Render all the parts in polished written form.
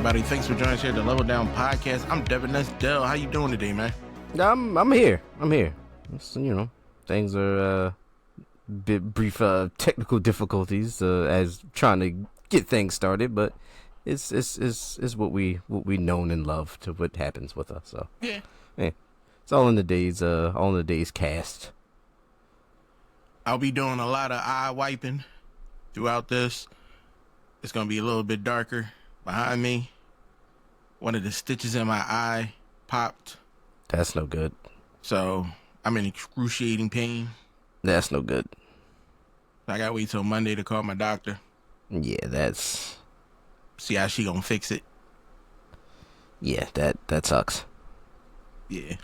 everybody? Thanks for joining us here at the Level Down Podcast. I'm Devin Dell. How you doing today, man? I'm here. It's, things are bit brief technical difficulties as trying to get things started, but it's what we known and love to what happens with us. So yeah, it's all in the days cast. I'll be doing a lot of eye wiping throughout this. It's gonna be a little bit darker behind me. One of the stitches in my eye popped. That's no good. So I'm in excruciating pain. That's no good. I gotta wait till Monday to call my doctor. Yeah, that's... See how she gonna fix it. Yeah, that sucks. Yeah.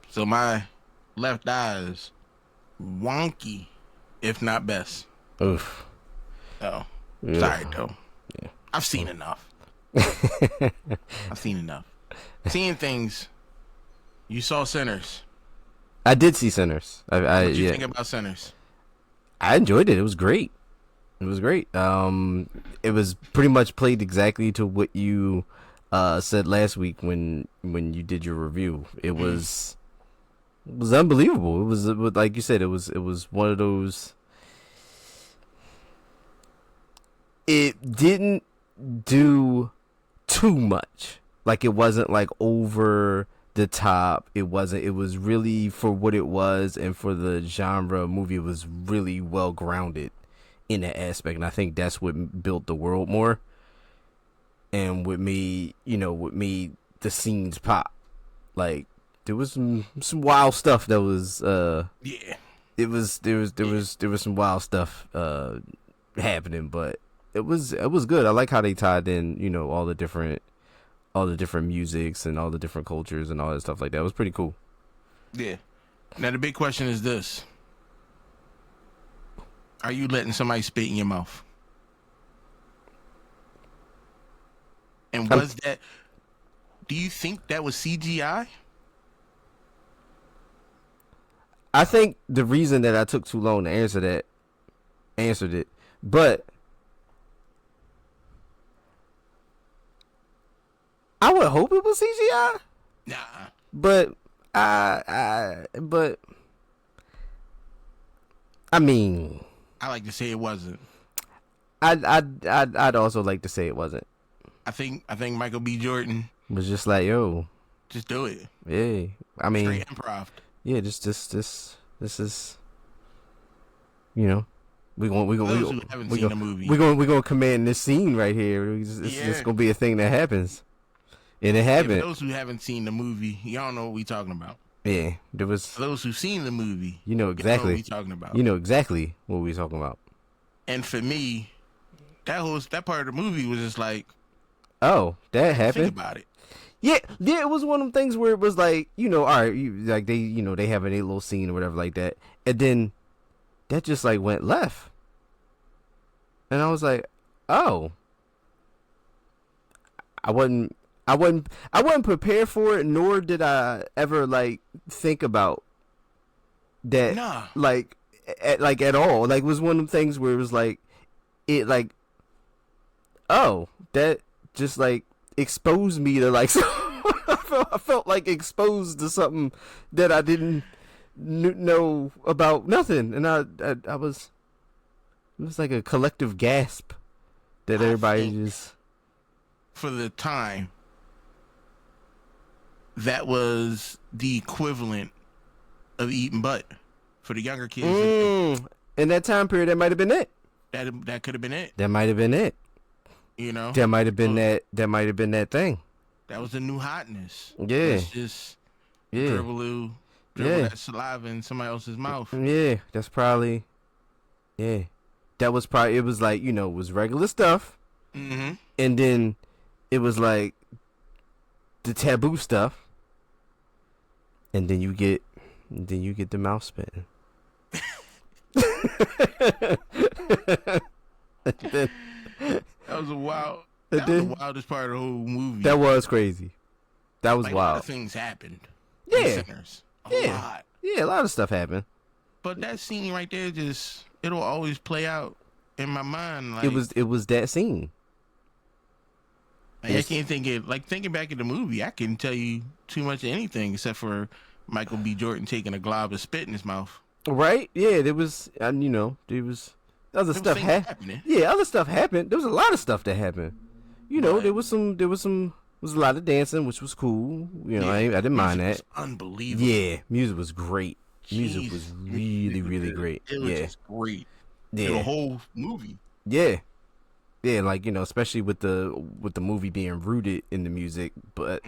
So my left eye is wonky, if not best. Oof. Oh, yeah. Sorry, though. Yeah. I've seen enough. Seeing things. You saw Sinners. I did see Sinners. What did you think about Sinners? I enjoyed it. It was great. It was pretty much played exactly to what you said last week when you did your review. It was unbelievable. It was like you said. It was one of those. It didn't do too much. Like, it wasn't like over the top. It was really, for what it was and for the genre movie, it was really well grounded in that aspect, and I think that's what built the world more and what made the scenes pop. Like, there was some wild stuff that was there was some wild stuff happening, but it was good. I like how they tied in all the different musics and all the different cultures and all that stuff like that. It was pretty cool. Yeah. Now the big question is this: are you letting somebody spit in your mouth? And do you think that was CGI? I think the reason that I took too long to answered it, but I would hope it was CGI. Nah. But I mean, I like to say it wasn't. I'd also like to say it wasn't. I think Michael B. Jordan was just like, yo, just do it. Yeah, I mean, straight improv. Yeah, this is we're gonna command this scene right here. It's gonna be a thing that happens, and it happened. For those who haven't seen the movie, y'all know what we talking about. Yeah, there was. For those who've seen the movie, you know exactly what we talking about. You know exactly what we talking about. And for me, that part of the movie was just like, oh, that happened. Think about it. Yeah, it was one of them things where it was like, all right, like they have a little scene or whatever like that, and then that just like went left, and I was like, oh, I wasn't prepared for it, nor did I ever like think about that, like at all. Like, it was one of them things where it was like, oh, that just like exposed me to like I felt like exposed to something that I didn't know about nothing, and I was, it was like a collective gasp that everybody just, for the time, that was the equivalent of eating butt for the younger kids. In that time period, that might have been it. That could have been it. That might have been it. That might have been that might have been that thing. That was the new hotness. Yeah. Let's just dribble that saliva in somebody else's mouth. Yeah, that's probably. Yeah, that was probably. It was like, it was regular stuff, and then it was like the taboo stuff, and then you get the mouth spitting. That was the wildest part of the whole movie. That was crazy. That was wild. A lot of things happened. Yeah. A lot. Yeah, a lot of stuff happened. But that scene right there, it'll always play out in my mind. Like, it was that scene. Like, I can't think it. Like thinking back at the movie, I couldn't tell you too much of anything except for Michael B. Jordan taking a glob of spit in his mouth. Right? Yeah, there was, and there was other stuff happening. Yeah, other stuff happened. There was a lot of stuff that happened. There was a lot of dancing, which was cool. I didn't mind that. Unbelievable. Yeah, music was great. Music was really, really great. It was just great. Yeah, the whole movie. Yeah. Yeah, like especially with the movie being rooted in the music, but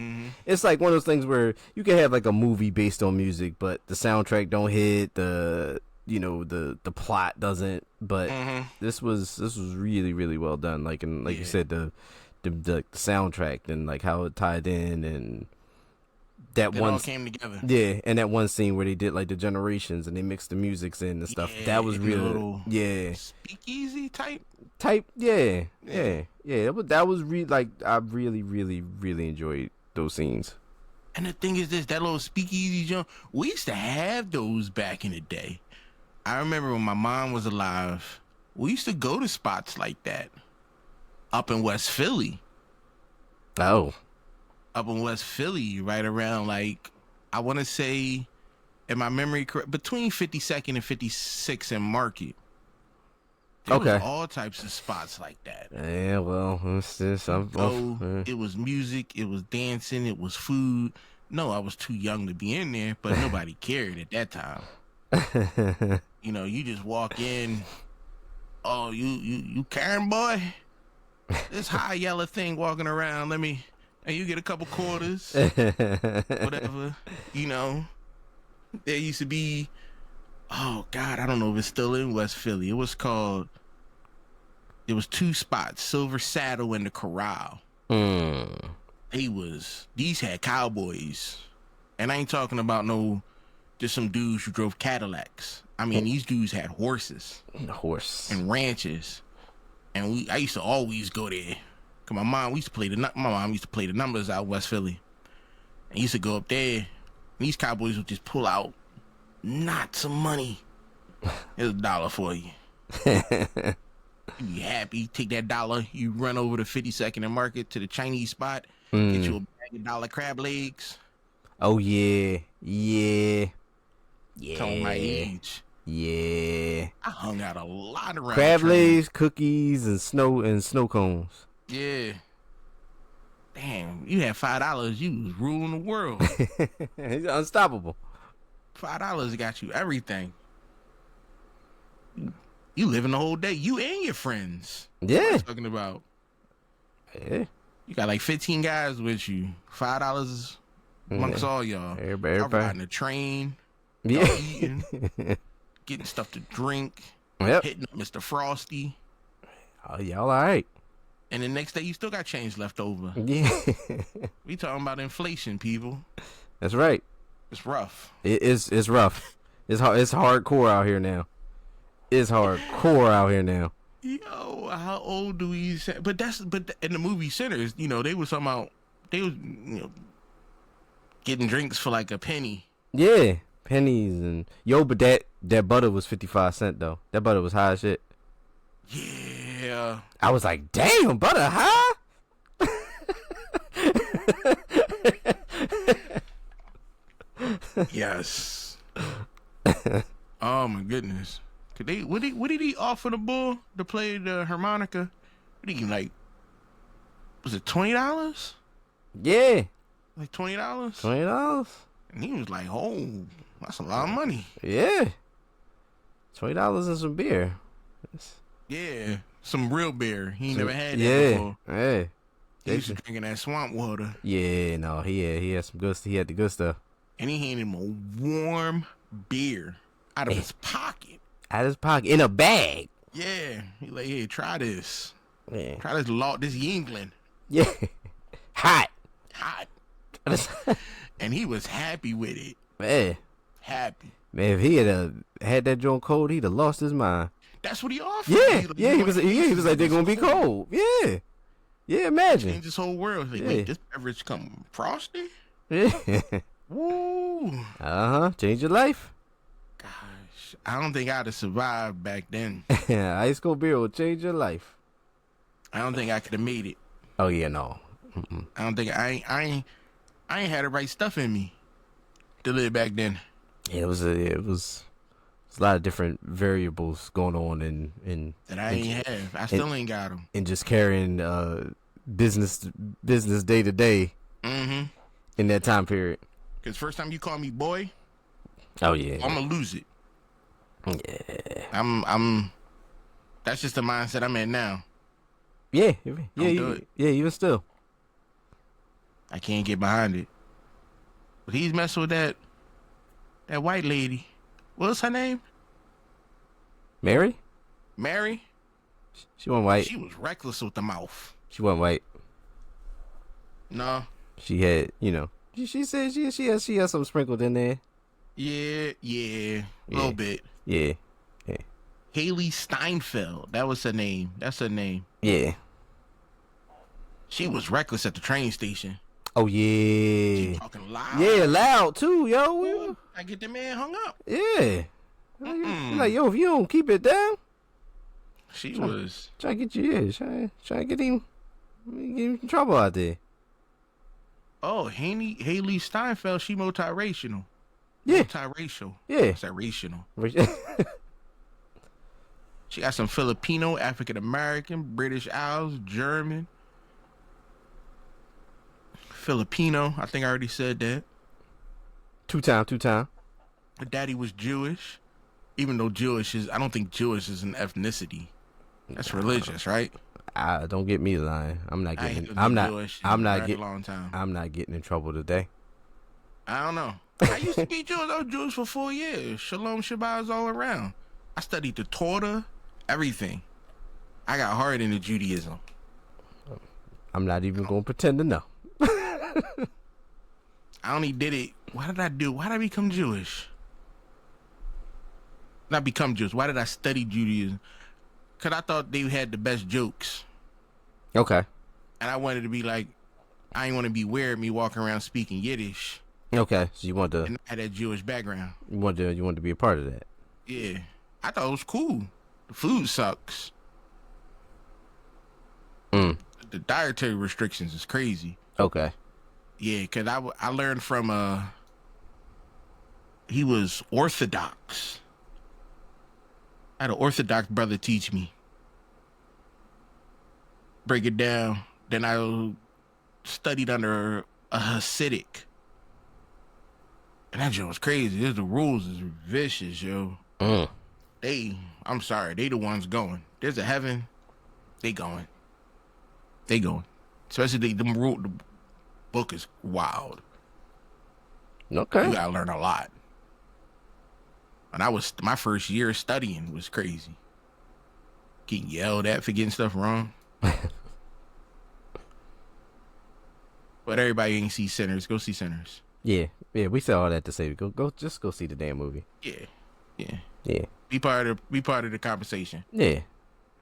it's like one of those things where you can have like a movie based on music, but the soundtrack don't hit, the plot doesn't. But this was really, really well done. Like you said, the soundtrack and like how it tied in, and that one all came together. Yeah, and that one scene where they did like the generations and they mixed the musics in and stuff. That was really speakeasy type. Yeah. That was really like I really, really, really enjoyed those scenes. And the thing is that little speakeasy jump, we used to have those back in the day. I remember when my mom was alive, we used to go to spots like that up in West Philly. Oh. Up in West Philly, right around like, I want to say, in my memory correct, between 52nd and 56th and Market. There was all types of spots like that. Yeah, well, it was music, it was dancing, it was food. No, I was too young to be in there, but nobody cared at that time. You just walk in. Oh, you Karen boy? This high yellow thing walking around. And you get a couple quarters, whatever. There used to be. Oh God, I don't know if it's still in West Philly. It was two spots, Silver Saddle and the Corral. These had cowboys. And I ain't talking about just some dudes who drove Cadillacs. I mean, these dudes had horses. And ranches. And I used to always go there. Cause my mom used to play the numbers out West Philly. And used to go up there. And these cowboys would just pull out knots of money. Here's $1 for you. You be happy. Take that $1. You run over to 52nd and Market to the Chinese spot. Get you a bag of $1 crab legs. Oh yeah. Tell my age. Yeah. I hung out a lot around crab legs, cookies, and snow cones. Yeah. Damn, you had $5. You was ruling the world. He's unstoppable. $5 got you everything. You living the whole day. You and your friends. Yeah. What are you talking about? Yeah. You got like 15 guys with you. $5 amongst all y'all. Everybody. Y'all riding the train. Yeah. Eating. Getting stuff to drink. Yep. Hitting up Mr. Frosty. Oh, y'all all right. And the next day you still got change left over. Yeah. We talking about inflation, people. That's right. It's rough. It's rough. It's hardcore out here now. It's hardcore out here now. Yo, how old do we say? But in the movie Sinners, they was talking about getting drinks for like a penny. Yeah, pennies and but that butter was 55 cents though. That butter was high as shit. Yeah. I was like, damn, butter high. Yes. Oh my goodness. What did he offer the bull to play the harmonica? What did he was it $20? Yeah. Like $20? $20. And he was like, oh, that's a lot of money. Yeah. $20 and some beer. Yeah. Some real beer. He ain't never had that before. Yeah. He used to drinking that swamp water. Yeah, no, he had some good. He had the good stuff. And he handed him a warm beer out of his pocket. Out of his pocket in a bag. Yeah, he like, hey, try this. Yeah. Try this this Yingling. Yeah, hot. And he was happy with it. Man, happy. Man, if he had that joint cold, he'd have lost his mind. That's what he offered. Yeah, he was like they're gonna be cold. Yeah. Yeah, imagine. Change this whole world. Like, wait, this beverage come frosty? Yeah. Woo. Change your life. Gosh, I don't think I'd have survived back then. Ice cold beer will change your life. I don't think I could have made it. Oh yeah, no. I don't think I ain't had the right stuff in me to live back then. Yeah, it was a lot of different variables going on in That I ain't have. I still ain't got them. and just carrying business day to day Mm-hmm. in that time period. Because first time you call me boy, Oh yeah, I'm gonna lose it. yeah, I'm. That's just the mindset I'm in now. yeah, Don't do it. yeah. Even still, I can't get behind it. But he's messing with that white lady. What's her name? Mary. Mary. She wasn't white. She was reckless with the mouth. She wasn't white. No. She had, she said she had some sprinkled in there. Yeah, a little bit. Yeah. Haley Steinfeld. That was her name. That's her name. Yeah. She was reckless at the train station. Oh She yeah. talking loud. Yeah, loud too, yo. I get the man hung up. Yeah. You're like, yo, if you don't keep it down, She was. try to get you. Yeah, try to get him in trouble out there. Oh, Haley Steinfeld. She multiracial. Yeah. Multiracial. Yeah. What's that racial? She got some Filipino, African American, British Isles, German, Filipino. I think I already said that. Two time. Her daddy was Jewish, even though I don't think Jewish is an ethnicity. That's religious, right? Don't get me lying. I'm not I getting. ain't I'm not. Jewish in I'm a not very getting. long time. I'm not getting in trouble today. I don't know. I used to be Jewish. I was Jewish for 4 years. Shalom Shabbat is all around. I studied the Torah, everything. I got hard into Judaism. I'm not even gonna pretend to know. I only did it. Why did I do? Why did I become Jewish? Not become Jewish. Why did I study Judaism? Because I thought they had the best jokes. Okay. And I wanted to be like, I didn't want to be weird, me walking around speaking Yiddish. Okay. So you want to And I had that Jewish background. you want to be a part of that. Yeah. I thought it was cool. The food sucks. The dietary restrictions is crazy. Okay. Yeah, because I learned from, he was Orthodox. I had an Orthodox brother teach me. Break it down. Then I studied under a Hasidic. And that joke was crazy. The rules is vicious, yo. I'm sorry, they the ones going. There's a heaven, they going. Especially the book is wild. Okay. You gotta learn a lot. And my first year studying was crazy. Getting yelled at for getting stuff wrong. But everybody ain't see Sinners. Go see Sinners. Yeah. We said all that to say just go see the damn movie. Yeah. Be part of the conversation. Yeah.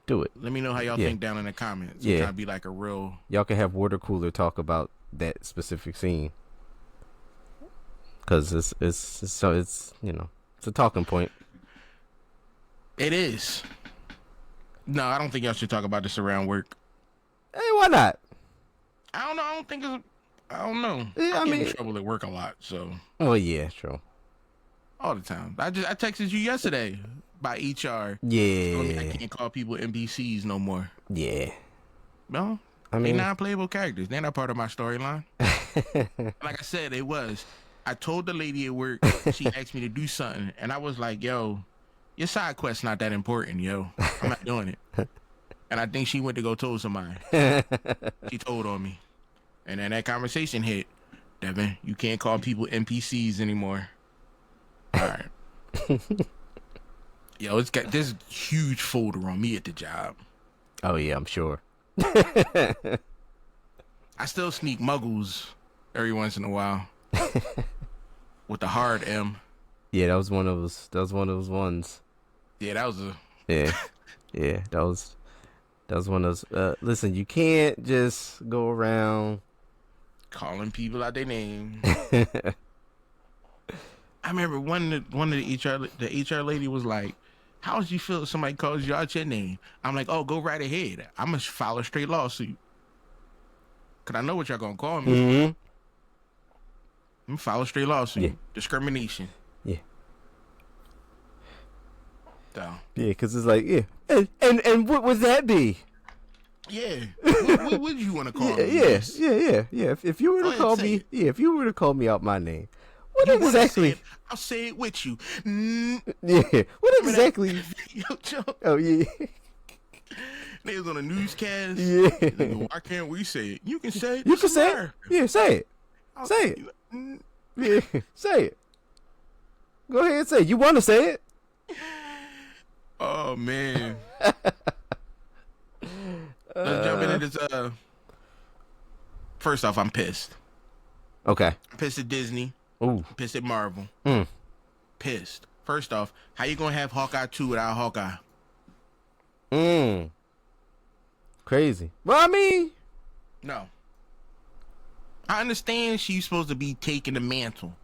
Do it. Let me know how y'all think down in the comments. Yeah. I'm trying to be like a real. Y'all can have Water Cooler talk about that specific scene. Cause it's a talking point. It is. No, I don't think y'all should talk about this around work. Hey, why not? I don't know. I don't know. Yeah, I get in trouble at work a lot, so. Oh yeah, true. All the time. I texted you yesterday by HR. Yeah. I can't call people NPCs no more. Yeah. No, they non-playable characters. They're not part of my storyline. Like I said, it was. I told the lady at work. She asked me to do something, and I was like, "Yo, your side quest's not that important, yo. I'm not doing it." And I think she went to go tell somebody. She told on me, and then that conversation hit. Devin, you can't call people NPCs anymore. All right. Yo, it's got this huge folder on me at the job. Oh yeah, I'm sure. I still sneak muggles every once in a while with the hard M. Yeah, that was one of those ones. Yeah, that was a. Yeah, that was one of those. Listen, you can't just go around calling people out their name. I remember one of the HR lady was like, "How would you feel if somebody calls you out your name?" I'm like, "Oh, go right ahead. I'm gonna file a straight lawsuit." because I know what y'all gonna call me. Mm-hmm. I'm file a straight lawsuit. Yeah. Discrimination. Yeah. So. Yeah, because it's like, yeah. And what would that be? Yeah. What would you want to call me? Yeah. If you were Go to ahead, call say me, it. if you were to call me out my name, what You wanna say exactly? it, I'll say it with you. Yeah. What exactly? Yo, Joe. Oh yeah. They was on a newscast. Yeah. Why can't we say it? You can say it. You It's can say it. America. Yeah, say it. I'll- Say it. Mm, Yeah, say it. Go ahead and say it. You want to say it? Oh man. Let's jump into this. First off, I'm pissed. Okay. I'm pissed at Disney. Ooh. I'm pissed at Marvel. Mm. Pissed. First off, how you gonna have Hawkeye 2 without Hawkeye? Crazy. Well, I mean, No. I understand she's supposed to be taking the mantle.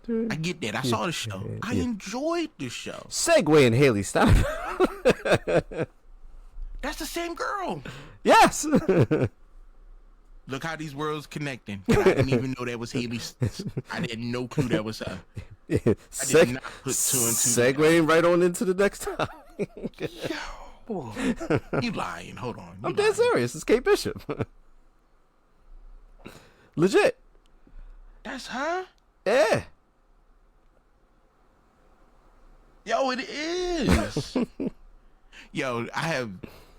I get that. I saw the show. I enjoyed the show. segue and Haley, stop. That's the same girl. Yes. Look how these worlds connecting. I didn't even know that was Haley. I didn't no clue that was her. I did not put two and two. Segueing right on into the next time. Yo, you lying. Hold on. I'm dead serious. It's Kate Bishop. Legit. That's her? Yeah. Yo, it is. Yo, I have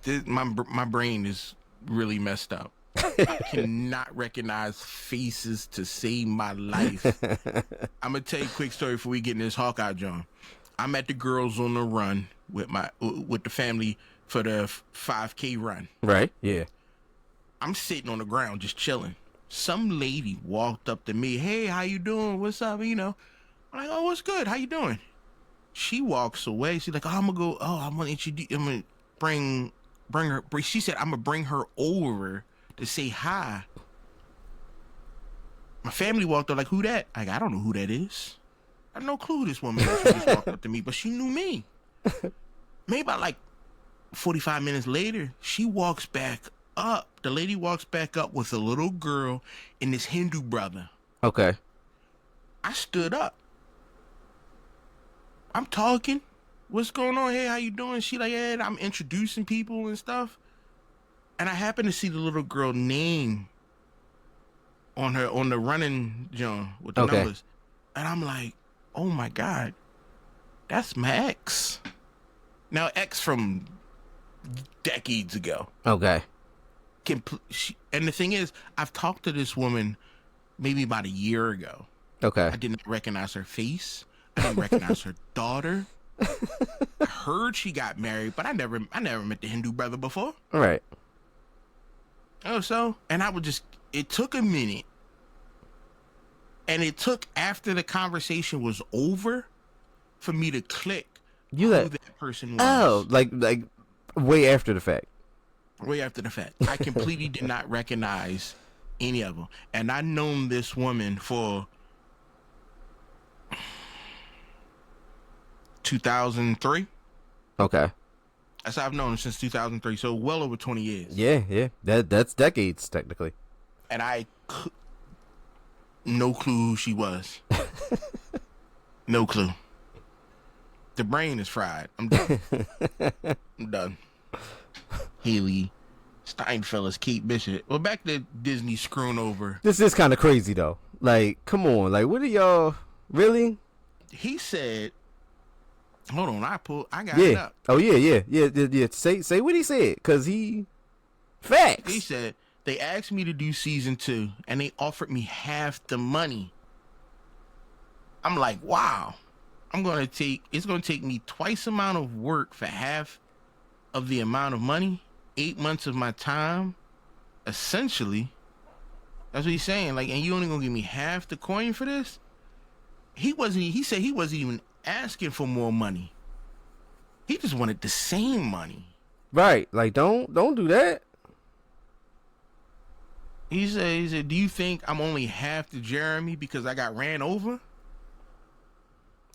this, my brain is really messed up. I cannot recognize faces to save my life. I'm gonna tell you a quick story before we get in this Hawkeye, John. I'm at the Girls on the Run with the family for the 5K run. Right. Yeah. I'm sitting on the ground just chilling. Some lady walked up to me. Hey, how you doing? What's up? You know, I'm like, oh, what's good? How you doing? She walks away. She's like, oh, I'm gonna go. Oh, I'm gonna introduce. I'm gonna bring her. She said, I'm gonna bring her over to say hi. My family walked up like, who that? Like, I don't know who that is. I have no clue who this woman is. She just walked up to me, but she knew me. Maybe about like 45 minutes later, she walks back up. The lady walks back up with a little girl and this Hindu brother. Okay. I stood up. I'm talking. What's going on? Hey, how you doing? She like, yeah, I'm introducing people and stuff. And I happen to see the little girl name on the running John with the numbers. And I'm like, oh my God, that's my ex. Now, ex from decades ago. Okay. And the thing is, I've talked to this woman maybe about a year ago. Okay. I didn't recognize her face. I didn't recognize her daughter. I heard she got married, but I never met the Hindu brother before. All right. Oh, so, and it took a minute. And it took after the conversation was over for me to click who that person was. Oh, like way after the fact. Way after the fact. I completely did not recognize any of them. And I've known this woman for 2003. Okay. That's how I've known her since 2003. So well over 20 years. Yeah. That's decades technically. And no clue who she was. No clue. The brain is fried. I'm done. I'm done. Haley Steinfellas, Kate Bishop. Well, back to Disney screwing over. This is kind of crazy though. Like, come on. Like, what are y'all really? He said, hold on, I got Yeah. it up. Oh yeah. Say what he said, cause he facts. He said, they asked me to do season 2 and they offered me half the money. I'm like, wow. It's gonna take me twice the amount of work for half of the amount of money, 8 months of my time, essentially. That's what he's saying. Like, and you only gonna give me half the coin for this? He said he wasn't even asking for more money. He just wanted the same money. Right. Like, don't do that. He said, do you think I'm only half the Jeremy because I got ran over?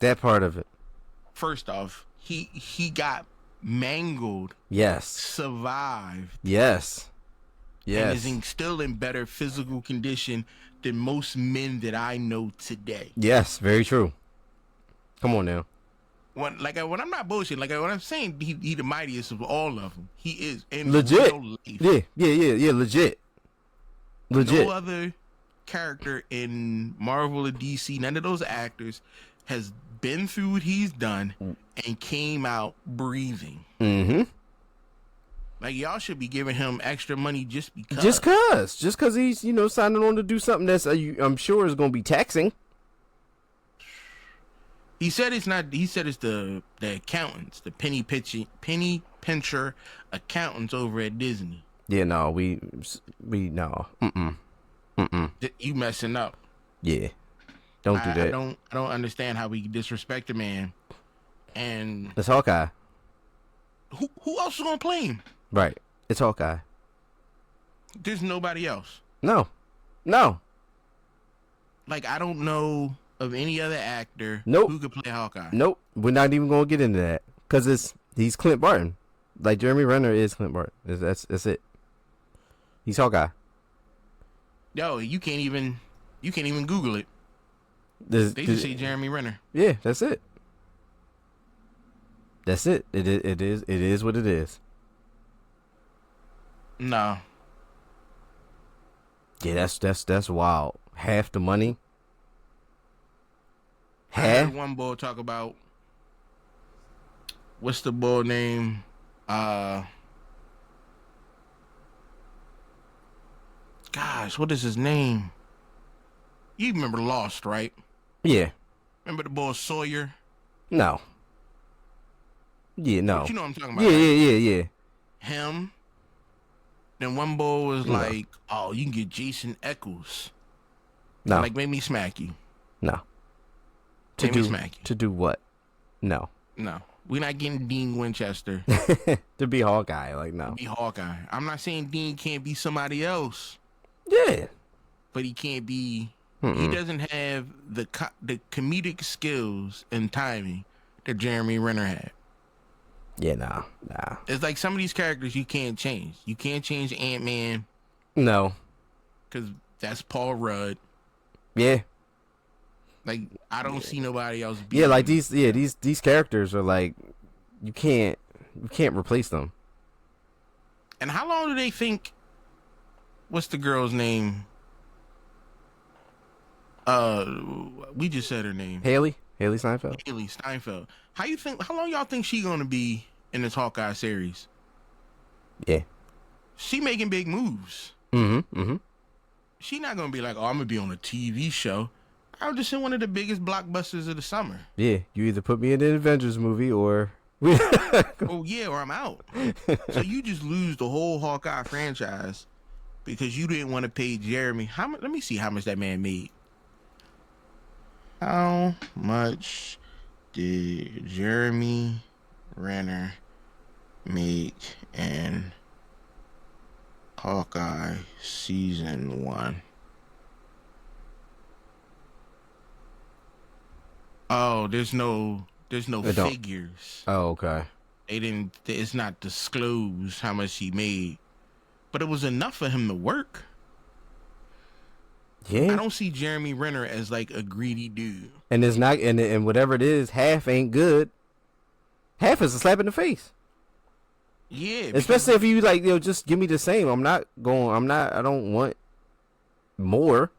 That part of it. First off, he got mangled. Yes. Survived. Yes. and is Yes. still in better physical condition than most men that I know today. Yes, very true. Come on now. When I'm not bullshitting, when I'm saying he the mightiest of all of them, he is in Legit. real life. Yeah. Legit. No other character in Marvel or DC, none of those actors has been through what he's done and came out breathing. Mm-hmm. Like, y'all should be giving him extra money just because. Just cause he's signing on to do something that's I'm sure is gonna be taxing. He said it's not. He said it's the accountants, the penny pincher accountants over at Disney. Yeah, no, we no. You messing up. Yeah, don't do that. I don't understand how we disrespect the man. And It's Hawkeye. Who else is gonna play him? Right. It's Hawkeye. There's nobody else. No. Like, I don't know of any other actor who could play Hawkeye. Nope. We're not even gonna get into that because he's Clint Barton. Like Jeremy Renner is Clint Barton. That's it. He's Hawkeye. Yo, you can't even Google it. They just say Jeremy Renner. Yeah, that's it. That's it. It is what it is. No. Yeah, that's wild. Half the money. I heard one boy talk about, what's the boy name? Gosh, what is his name? You remember Lost, right? Yeah. Remember the boy Sawyer? No. Yeah, no. But you know what I'm talking about. Yeah. Him. Then one boy was like, "Oh, you can get Jason Eccles." No. Like, make me smack you. No. Smack you. To do what? No. No. We're not getting Dean Winchester. To be Hawkeye, like no. To be Hawkeye. I'm not saying Dean can't be somebody else. Yeah. But he can't be. He doesn't have the comedic skills and timing that Jeremy Renner had. Yeah, nah. It's like some of these characters you can't change. You can't change Ant-Man. No. Because that's Paul Rudd. Yeah. Like, I don't see nobody else. Yeah, like these characters are like, you can't replace them. And how long do they think? What's the girl's name? We just said her name. Haley Steinfeld. Haley Steinfeld. How long y'all think she gonna be in this Hawkeye series? Yeah. She making big moves. She not gonna be like, oh, I'm gonna be on a TV show. I was just in one of the biggest blockbusters of the summer. Yeah, you either put me in an Avengers movie or oh yeah, or I'm out. So you just lose the whole Hawkeye franchise because you didn't want to pay Jeremy. Let me see how much that man made. How much did Jeremy Renner make in Hawkeye season 1? Oh, there's no figures. Oh, okay. It's not disclosed how much he made. But it was enough for him to work. Yeah. I don't see Jeremy Renner as like a greedy dude. And it's not, and whatever it is, half ain't good. Half is a slap in the face. Yeah. Especially if you like, just give me the same. I don't want more.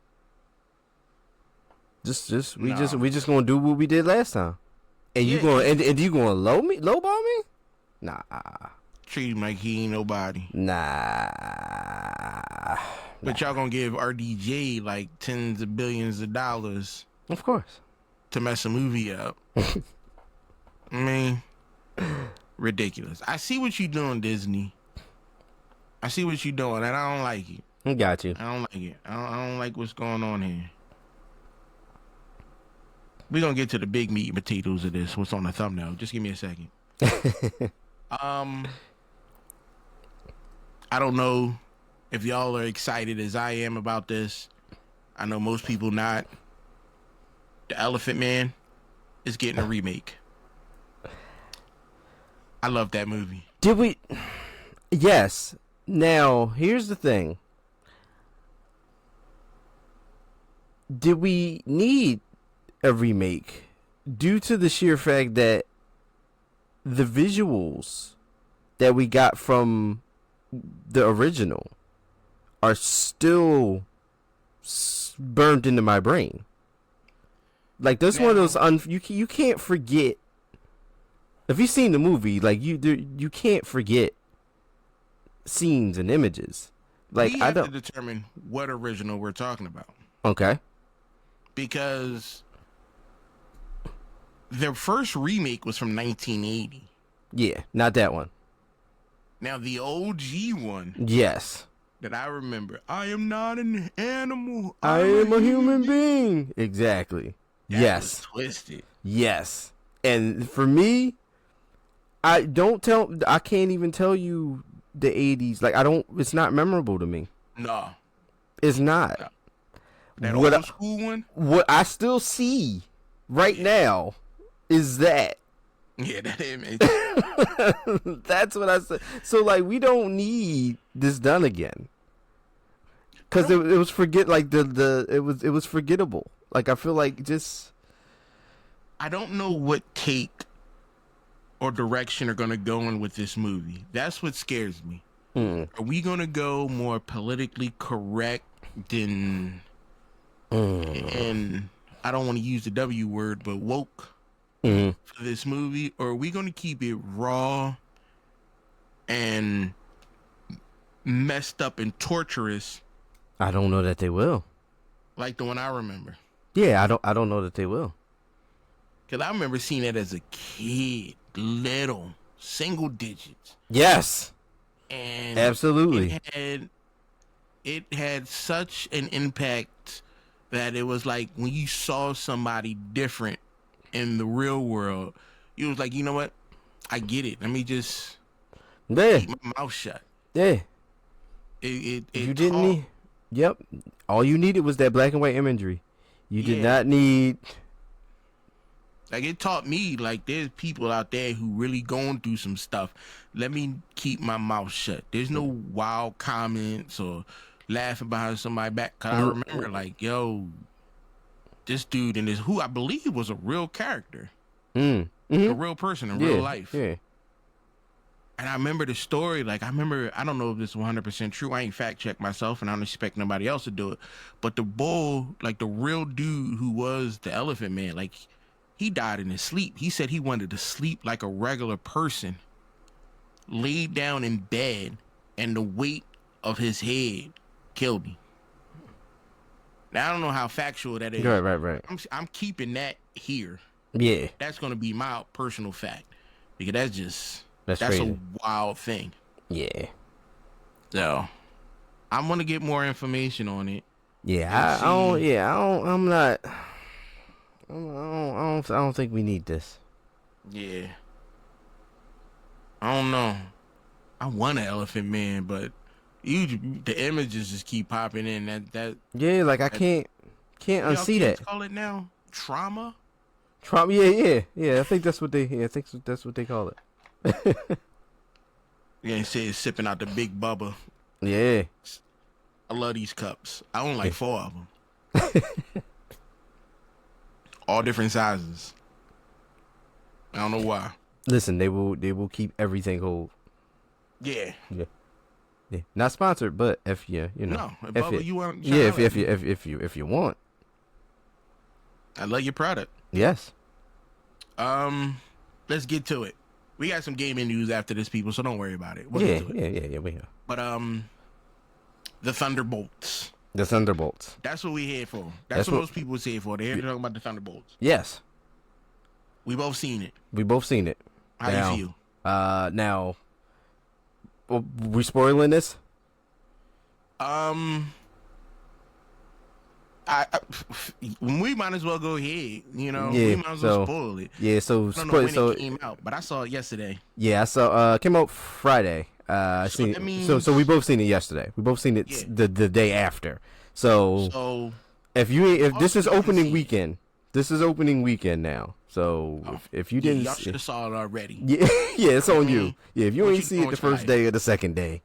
We just gonna do what we did last time. And you gonna lowball me? Nah. Treat him like he ain't nobody. Nah. But y'all gonna give RDJ like tens of billions of dollars. Of course. To mess a movie up. I mean, ridiculous. I see what you doing, Disney. I see what you doing, and I don't like it. I got you. I don't like it. I don't like what's going on here. We're gonna get to the big meat and potatoes of this. What's on the thumbnail? Just give me a second. I don't know if y'all are excited as I am about this. I know most people not. The Elephant Man is getting a remake. I love that movie. Did we? Yes. Now, here's the thing. Did we need a remake due to the sheer fact that the visuals that we got from the original are still burned into my brain? Like, this one of those you can't forget. If you've seen the movie, like you can't forget scenes and images. Like, we have to determine what original we're talking about. Okay. Because their first remake was from 1980. Yeah, not that one. Now the OG one. Yes. That I remember. I am not an animal. I am a human being. Exactly. That yes. was twisted. Yes. And for me, I can't even tell you the 80s. Like, it's not memorable to me. No. It's not. No. That old school one? What I still see right now is that. Yeah, that image. That's what I said. So, like, we don't need this done again. Because it was it was forgettable. Like, I feel like just. I don't know what take or direction are going to go in with this movie. That's what scares me. Are we going to go more politically correct than, and I don't want to use the W word, but woke for this movie? Or are we going to keep it raw and messed up and torturous? I don't know that they will. Like the one I remember. Yeah, I don't know that they will. Because I remember seeing it as a kid, little, single digits. Yes. And absolutely. It had such an impact that it was like when you saw somebody different in the real world, you was like, you know what? I get it. Let me just keep my mouth shut. Yeah. You didn't need. Yep. All you needed was that black and white imagery. You did not need. Like, it taught me, like, there's people out there who really going through some stuff. Let me keep my mouth shut. There's no wild comments or laughing behind somebody's back. Because I remember, like, yo, this dude and this, who I believe was a real character. A real person in real life. Yeah. And I remember the story. Like, I don't know if this is 100% true. I ain't fact checked myself, and I don't expect nobody else to do it. But the bull, like, the real dude who was the Elephant Man, like, he died in his sleep. He said he wanted to sleep like a regular person, laid down in bed, and the weight of his head killed him. Now, I don't know how factual that is. Right. I'm keeping that here. Yeah. That's going to be my personal fact. Because that's crazy. a wild thing. Yeah. So, I'm going to get more information on it. Yeah, I don't think we need this. Yeah. I don't know. I want an Elephant Man, but the images just keep popping in. Yeah, like, I can't unsee that. Call it now trauma. Trauma. Yeah. I think that's what they. Yeah, I think that's what they call it. Yeah, say it's sipping out the big bubba. Yeah. I love these cups. I own like 4 of them. All different sizes. I don't know why. Listen, they will keep everything whole. Yeah. Not sponsored, but if you know. No, Bubba, you want? Yeah, if you want. I love your product. Yes. Let's get to it. We got some gaming news after this, people, so don't worry about it. We'll get to it. Yeah, we have. But the Thunderbolts. The Thunderbolts. That's what we here for. That's what most people was here for. They're here to talk about the Thunderbolts. Yes. We both seen it. How you feel? Now, we spoiling this? We might as well go ahead. We might as well spoil it. Yeah, so I don't know when it came out, but I saw it yesterday. Yeah, I saw. Came out Friday. So we both seen it yesterday. We both seen it the day after. So if this is opening weekend, now. So if you didn't, y'all should have saw it already. Yeah, it's on you. Yeah, if you ain't see it the first day or the second day,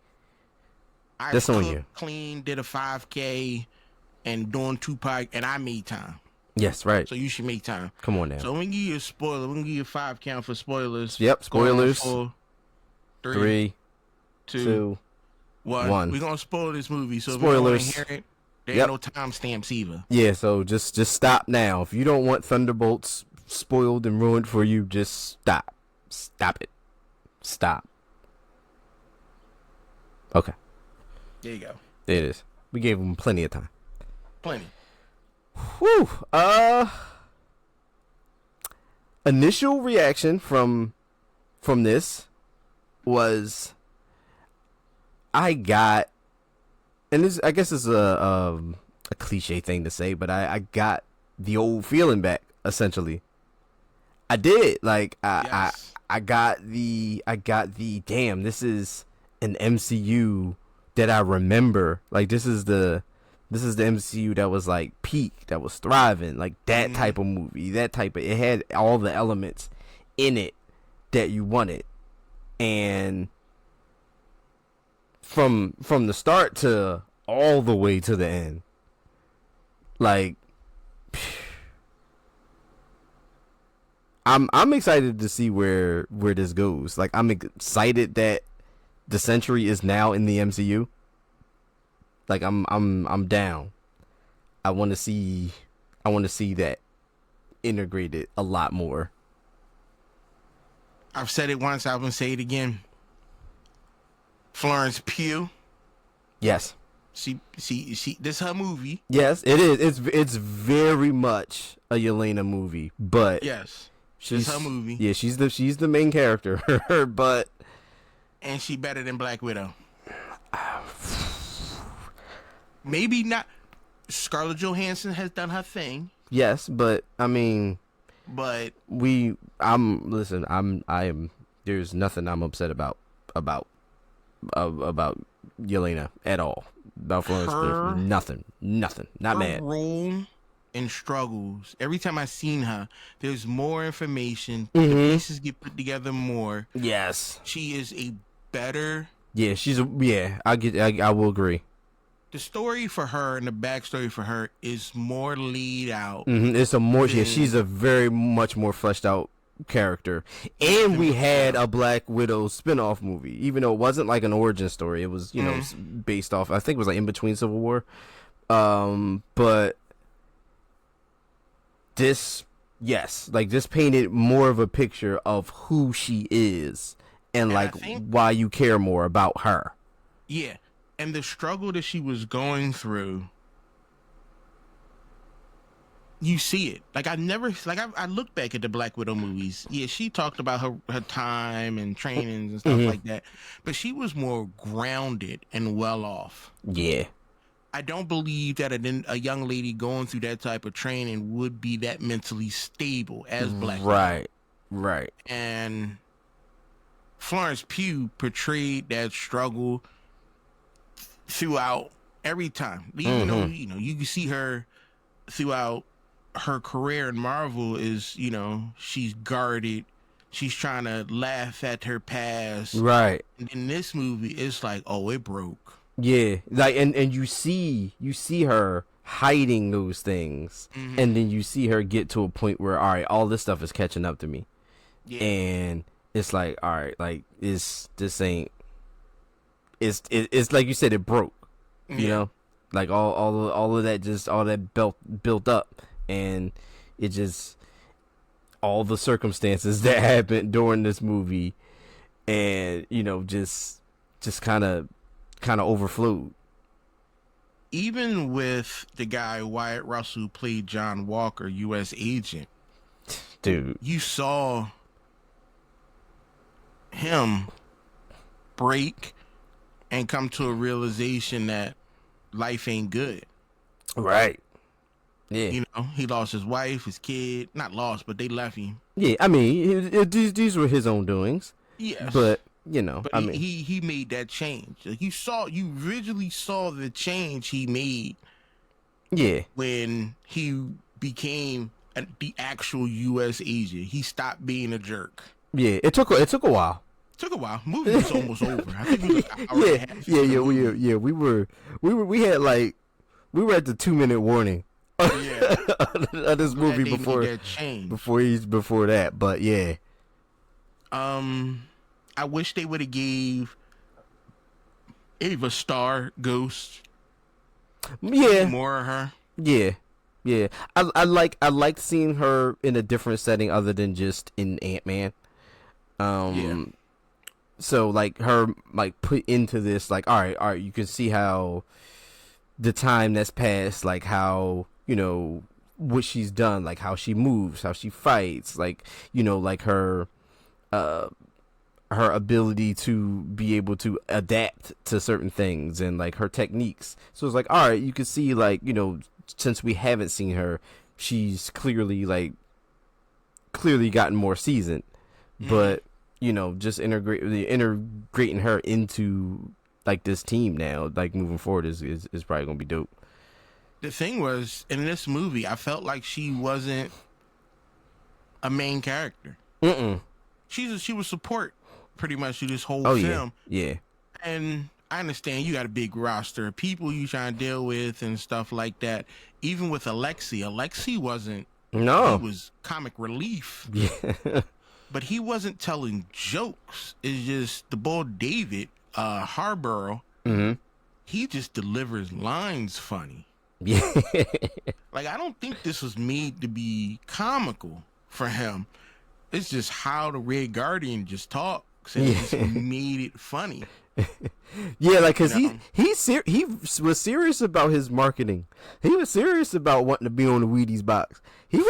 I've That's on cooked, you. cleaned, did a 5K, and doing Tupac, and I made time. Yes, right. So you should make time. Come on now. So I'm gonna give you a spoiler. We're gonna give you a 5 count for spoilers. Yep, spoilers. Going on for 3, 2, 2, 1. 1. We're gonna spoil this movie. So Spoilers. if you don't want to hear it, there Yep. ain't no timestamps either. Yeah, so just stop now. If you don't want Thunderbolts spoiled and ruined for you, just stop. Stop it. Stop. Okay, There you go. there it is. We gave them plenty of time. Plenty. Whew. Initial reaction from this was I got, and this I guess is a cliche thing to say, but I got the old feeling back essentially. I did. Like Yes. I got the damn, this is an MCU that I remember. Like this is the MCU that was like peak, that was thriving, like that type of movie, it had all the elements in it that you wanted. And from the start to all the way to the end, like I'm excited to see where this goes. Like I'm excited that the Century is now in the MCU. Like I'm down. I want to see that integrated a lot more. I've said it once. I'm gonna say it again. Florence Pugh. Yes. She. This her movie. Yes, it is. It's very much a Yelena movie, but Yes. she's This her movie. Yeah, she's the main character, but And she better than Black Widow. Maybe not. Scarlett Johansson has done her thing, yes, but I mean, but I am. There's nothing I'm upset about Yelena at all. About Florence Pugh. Nothing. Not her mad. role and struggles. Every time I seen her, there's more information. The pieces get put together more. Yes. She is a better. Yeah, I will agree. The story for her and the backstory for her is more laid out. It's a more. Yeah, she's a very much more fleshed out character. And we had a Black Widow spin-off movie, even though it wasn't like an origin story. It was, based off. I think it was like in between Civil War. But this, yes, like this painted more of a picture of who she is and I like think- why you care more about her. Yeah. And the struggle that she was going through, you see it. Like I look back at the Black Widow movies. Yeah, she talked about her time and trainings and stuff like that. But she was more grounded and well off. Yeah. I don't believe that a young lady going through that type of training would be that mentally stable as Black Widow. Right. And Florence Pugh portrayed that struggle throughout every time. Even though, you can see her throughout her career in Marvel is, she's guarded. She's trying to laugh at her past. Right. And in this movie, it's like, oh, it broke. Yeah. Like and you see her hiding those things, and then you see her get to a point where, all right, all this stuff is catching up to me. Yeah. And it's like, all right, like it's like you said, it broke. You know, like all of that, just all that built up, and it just all the circumstances that happened during this movie, and just kind of overflowed. Even with the guy Wyatt Russell who played John Walker, U.S. agent, Dude, you saw him break and come to a realization that life ain't good. right? Yeah, He lost his wife, his kid. Not lost, but they left him. yeah. I mean, these were his own doings. Yes. But But I mean, he made that change. Like, you visually saw the change he made yeah, when he became the actual U.S. agent. He stopped being a jerk. yeah. It took a while. Took a while. Movie was almost over. I think it was like an hour and a half into the movie. We were at the 2 minute warning Yeah. of this Glad movie they made before that change. before that. But yeah, I wish they would have gave Ava Star Ghost yeah, more of her. yeah, yeah. I liked seeing her in a different setting other than just in Ant-Man. Yeah. So like her like put into this, like, all right, you can see how the time that's passed, like how, what she's done, like how she moves, how she fights, like, like her ability to be able to adapt to certain things and like her techniques. So it's like, all right, you can see, like, since we haven't seen her, she's clearly gotten more seasoned. But just integrating her into like this team now, like moving forward, is probably gonna be dope. The thing was, in this movie, I felt like she wasn't a main character. She was support pretty much through this whole Oh film. yeah. And I understand you got a big roster of people you trying to deal with and stuff like that. Even with Alexi wasn't. No. He was comic relief. Yeah. But he wasn't telling jokes. It's just the boy David Harborough. He just delivers lines funny. Yeah. Like, I don't think this was made to be comical for him. It's just how the Red Guardian just talks, and it just made it funny. Yeah, like, cause he was serious about his marketing. He was serious about wanting to be on the Wheaties box. He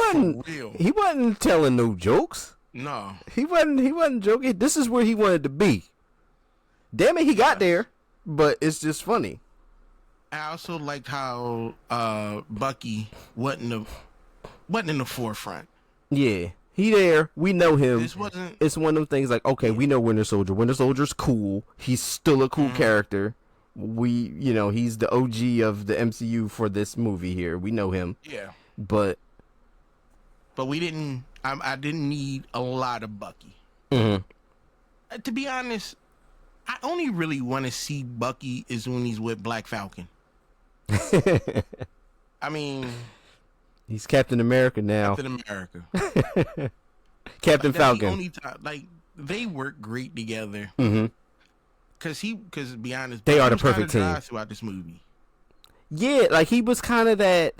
wasn't telling no jokes. No, he wasn't joking. This is where he wanted to be. Damn it, he got there, but it's just funny. I also liked how Bucky wasn't in the forefront. Yeah, he there. We know him. This wasn't. It's one of them things like, okay, we know Winter Soldier. Winter Soldier's cool. He's still a cool character. He's the OG of the MCU for this movie here. We know him. Yeah. But we didn't. I didn't need a lot of Bucky. To be honest, I only really want to see Bucky is when he's with Black Falcon. I mean, he's Captain America now. Captain America. Captain Falcon. The only time, like, they work great together. Because to be honest, they Bucky are the was kinda perfect team dry throughout this movie. Yeah, like he was kind of like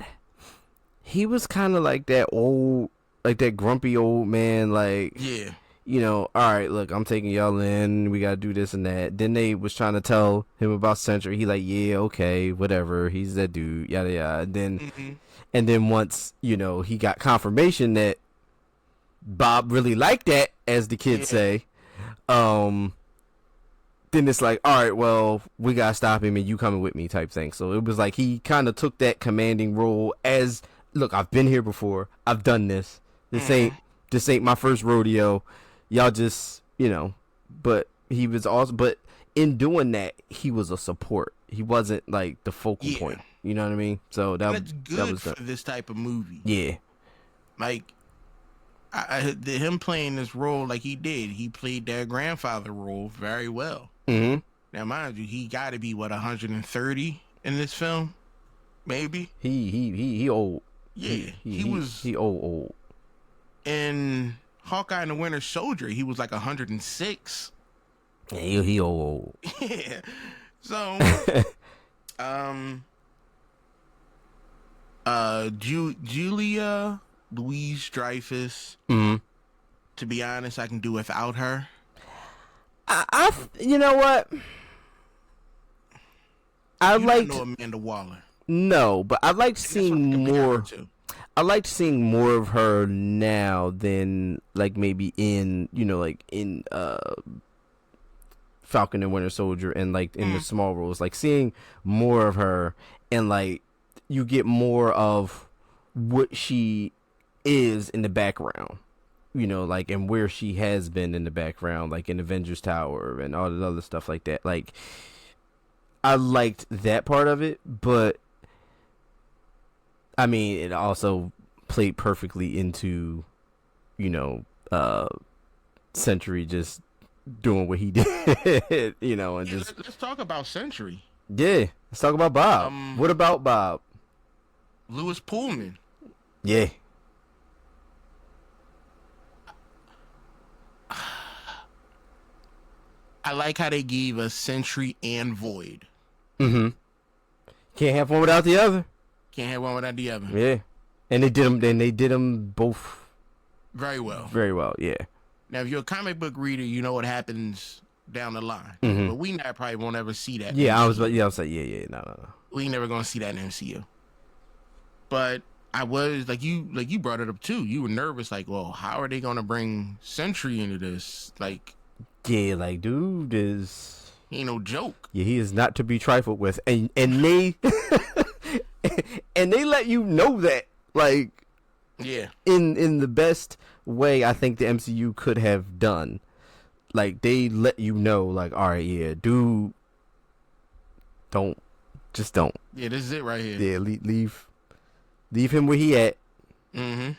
that old, like that grumpy old man, like, Yeah. All right, look, I'm taking y'all in, we gotta do this and that. Then they was trying to tell him about Sentry. He like, yeah, okay, whatever, he's that dude, yada yada. And then once, he got confirmation that Bob really liked that, as the kids say, then it's like, all right, well, we gotta stop him and you coming with me type thing. So it was like he kind of took that commanding role as, look, I've been here before, I've done this. This ain't my first rodeo. Y'all just, but he was also, but in doing that, he was a support. He wasn't like the focal point. You know what I mean? So that's good for this type of movie. Yeah. Like, him playing this role like he did, he played that grandfather role very well. Now, mind you, he got to be 130 in this film, maybe. He old. Yeah, he old. In Hawkeye and the Winter Soldier, he was like 106. Yeah, he old. Yeah. So, Julia Louis-Dreyfus. To be honest, I can do without her. You know what? I liked Amanda Waller. No, but I liked seeing more. I liked seeing more of her now than like maybe in Falcon and Winter Soldier and like in the small roles. Like seeing more of her and like you get more of what she is in the background. Like, and where she has been in the background, like in Avengers Tower and all the other stuff like that. Like, I liked that part of it, but I mean, it also played perfectly into, Sentry just doing what he did, you know, and Yeah, just let's talk about Century. yeah. Let's talk about Bob. What about Bob? Lewis Pullman. Yeah. I like how they gave us Sentry and Void. Mm-hmm. Can't have one without the other. Can't have one without the other. Yeah. And they did them. Then they did them both Very well. very well. Yeah. Now, if you're a comic book reader, you know what happens down the line. Mhm. But we not probably won't ever see that. Yeah. in I was. MCU. Yeah. I was like, yeah. No. We never gonna see that in MCU. But I was like you brought it up too. You were nervous, like, well, how are they gonna bring Sentry into this? Like, Yeah. Like, dude is. he ain't no joke. Yeah. He is not to be trifled with. And they. and they let you know that, like, Yeah. in the best way I think the MCU could have done. Like, they let you know, like, all right, yeah, dude, don't. Yeah, this is it right here. Yeah, leave him where he at. Mm-hmm.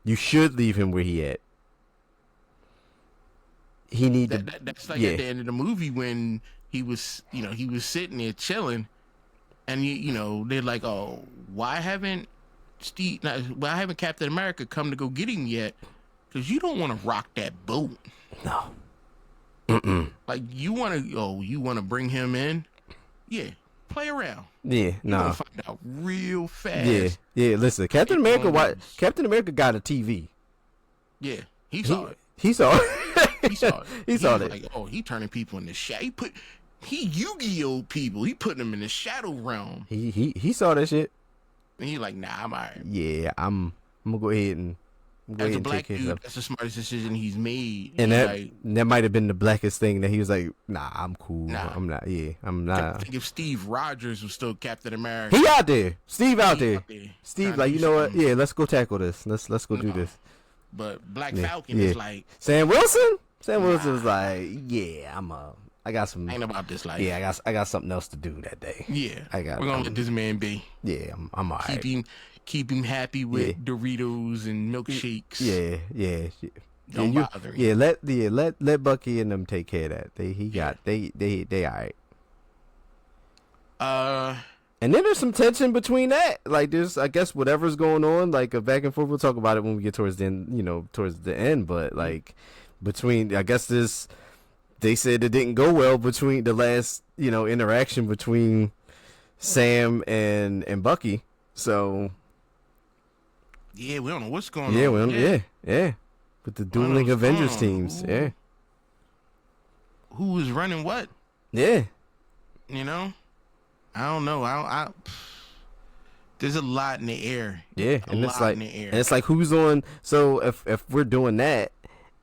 You should leave him where he at. He need to. That's like yeah. at the end of the movie when he was sitting there chilling, and they're like, oh, why haven't Captain America come to go get him yet? Because you don't want to rock that boat. No. Mm-mm. Like, you want to Mm-hmm. bring him in? Yeah, play around. Yeah, You're nah. gonna find out real fast. Yeah. Listen, Captain It America. almost- Captain America got a TV. Yeah, he saw it. He saw it. He saw it. He saw was it. Like, oh, he turning people into shadow. He Yu-Gi-Oh people. He putting them in the shadow realm. He saw that shit. And he like, nah, I'm alright. Yeah, I'm gonna go ahead and As a take black his dude, up. that's the smartest decision he's made. And He's that like, that might have been the blackest thing that he was like, nah, I'm cool. Nah. I'm not. Yeah, I'm I not. think if Steve Rogers was still Captain America, He out there. Steve out he there. out there Steve, trying like, to you do know what? something. Yeah, let's go tackle this. Let's go do No. this. But Black Yeah, Falcon yeah. is like, Sam Wilson. Sam Wilson was like, yeah, I got some. ain't about this life. Yeah, I got something else to do that day. Yeah. I got- We're gonna I'm- let this man be. Yeah, I'm alright. Keep him happy with Yeah. Doritos and milkshakes. Yeah. Don't you, bother him. Yeah, let Bucky and them take care of that. They alright. And then there's some tension between that. Like, there's, I guess, whatever's going on, like a back and forth. We'll talk about it when we get towards the end, towards the end. But like, between, I guess they said it didn't go well between the last, interaction between Sam and Bucky. So yeah, we don't know what's going yeah, on. well, yeah, with the don't know dueling what's Avengers going on. teams, yeah, Who is running what? yeah. I don't know. There's a lot in the air. Yeah, A and it's lot like, in the air. and it's like, who's on? So if we're doing that,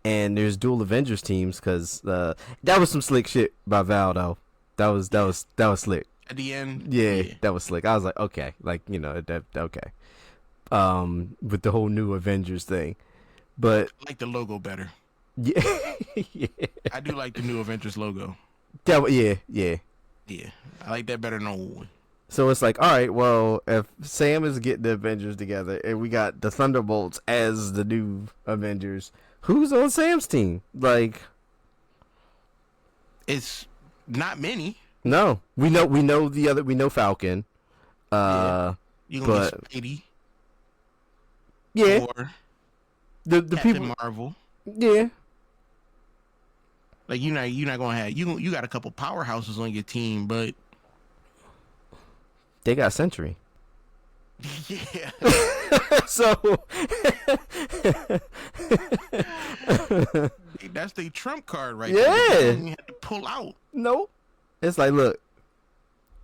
and there's dual Avengers teams, because that was some slick shit by Val though. That was slick. At the end, Yeah, that was slick. I was like, okay, like, that okay. With the whole new Avengers thing, but I like the logo better. yeah, yeah, I do like the new Avengers logo. yeah. Yeah, I like that better than the old one. So it's like, all right, well, if Sam is getting the Avengers together, and we got the Thunderbolts as the new Avengers, who's on Sam's team? Like, It's not many. no, we know Falcon. You gonna But- get Spidey Yeah, or the Captain people. Marvel. Yeah, Like, you're not gonna have you got a couple powerhouses on your team, but they got Sentry. yeah, So that's the trump card right Yeah. there. You have to pull out. no, it's like, look,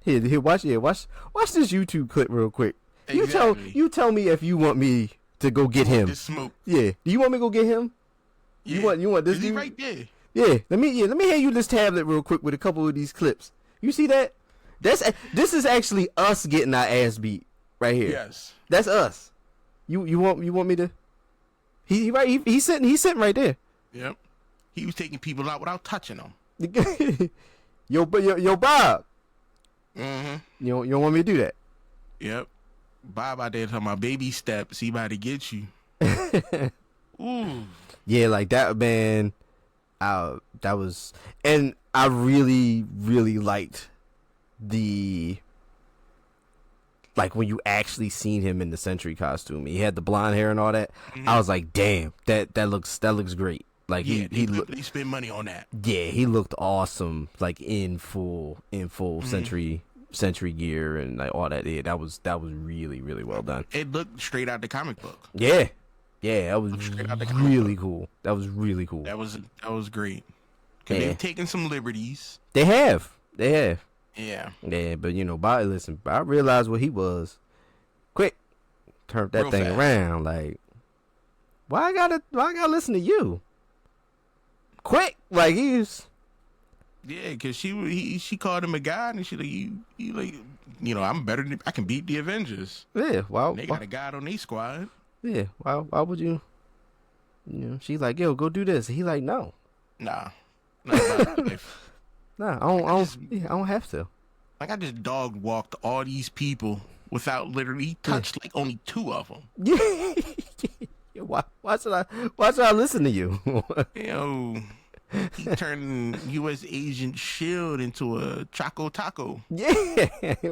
here, watch this YouTube clip real quick. Exactly. You tell me if you want me to go get him. This smoke. Yeah, do you want me to go get him? Yeah. You want this Is he dude? right there? Yeah, let me hand you this tablet real quick with a couple of these clips. You see that? This is actually us getting our ass beat right here. Yes. That's us. You want me to? He's sitting right there. Yep. He was taking people out without touching them. yo Bob. Mm-hmm. You don't want me to do that? Yep. Bob out there talking about baby steps. He about to get you. Ooh. Yeah, like that, man. That was, and I really, really liked the, like, when you actually seen him in the Sentry costume. He had the blonde hair and all that. Mhm. I was like, damn, that looks great. Like, Yeah, he they spend money on that. yeah, he looked awesome, like in full Mhm. Sentry gear and like all that. Yeah, that was really, really well done. It looked straight out the comic book. Yeah, that was Looked straight out the comic really book. cool. That was really cool. That was great. Cause Yeah, they've taken some liberties. they have. Yeah, Yeah, but Bob, listen, I realized what he was. Quick, turned that real thing fast. around. Like, why I gotta listen to you? Quick, like he's. Yeah, cause she called him a god, and she like you like I'm better than I can beat the Avengers. Yeah, And they got a god on their squad. yeah, why would you? She's like, yo, go do this. He like, no, Nah, not about life. nah, I don't have to. Like I just dog walked all these people without literally touched like only 2 of them. Yeah, why should I listen to you? You know, he turned U.S. Agent Shield into a Choco Taco. Yeah,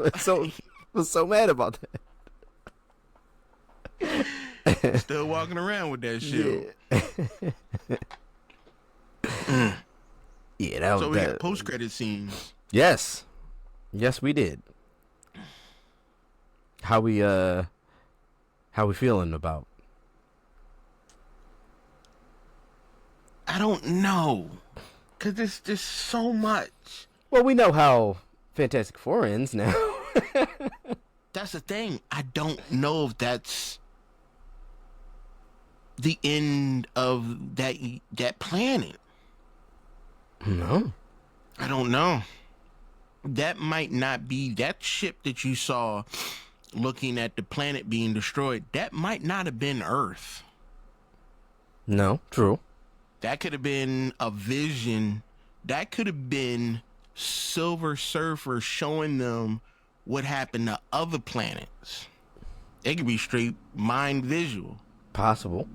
was so mad about that. Still walking around with that shield. Yeah, yeah, that was So we that. got post-credit scenes. Yes, we did. How we feeling about? I don't know, cause there's just so much. Well, we know how Fantastic Four ends now. That's the thing. I don't know if that's the end of that planet. No. I don't know. That might not be that ship that you saw looking at the planet being destroyed. That might not have been Earth. No, true. That could have been a vision. That could have been Silver Surfer showing them what happened to other planets. It could be straight mind visual. Possible.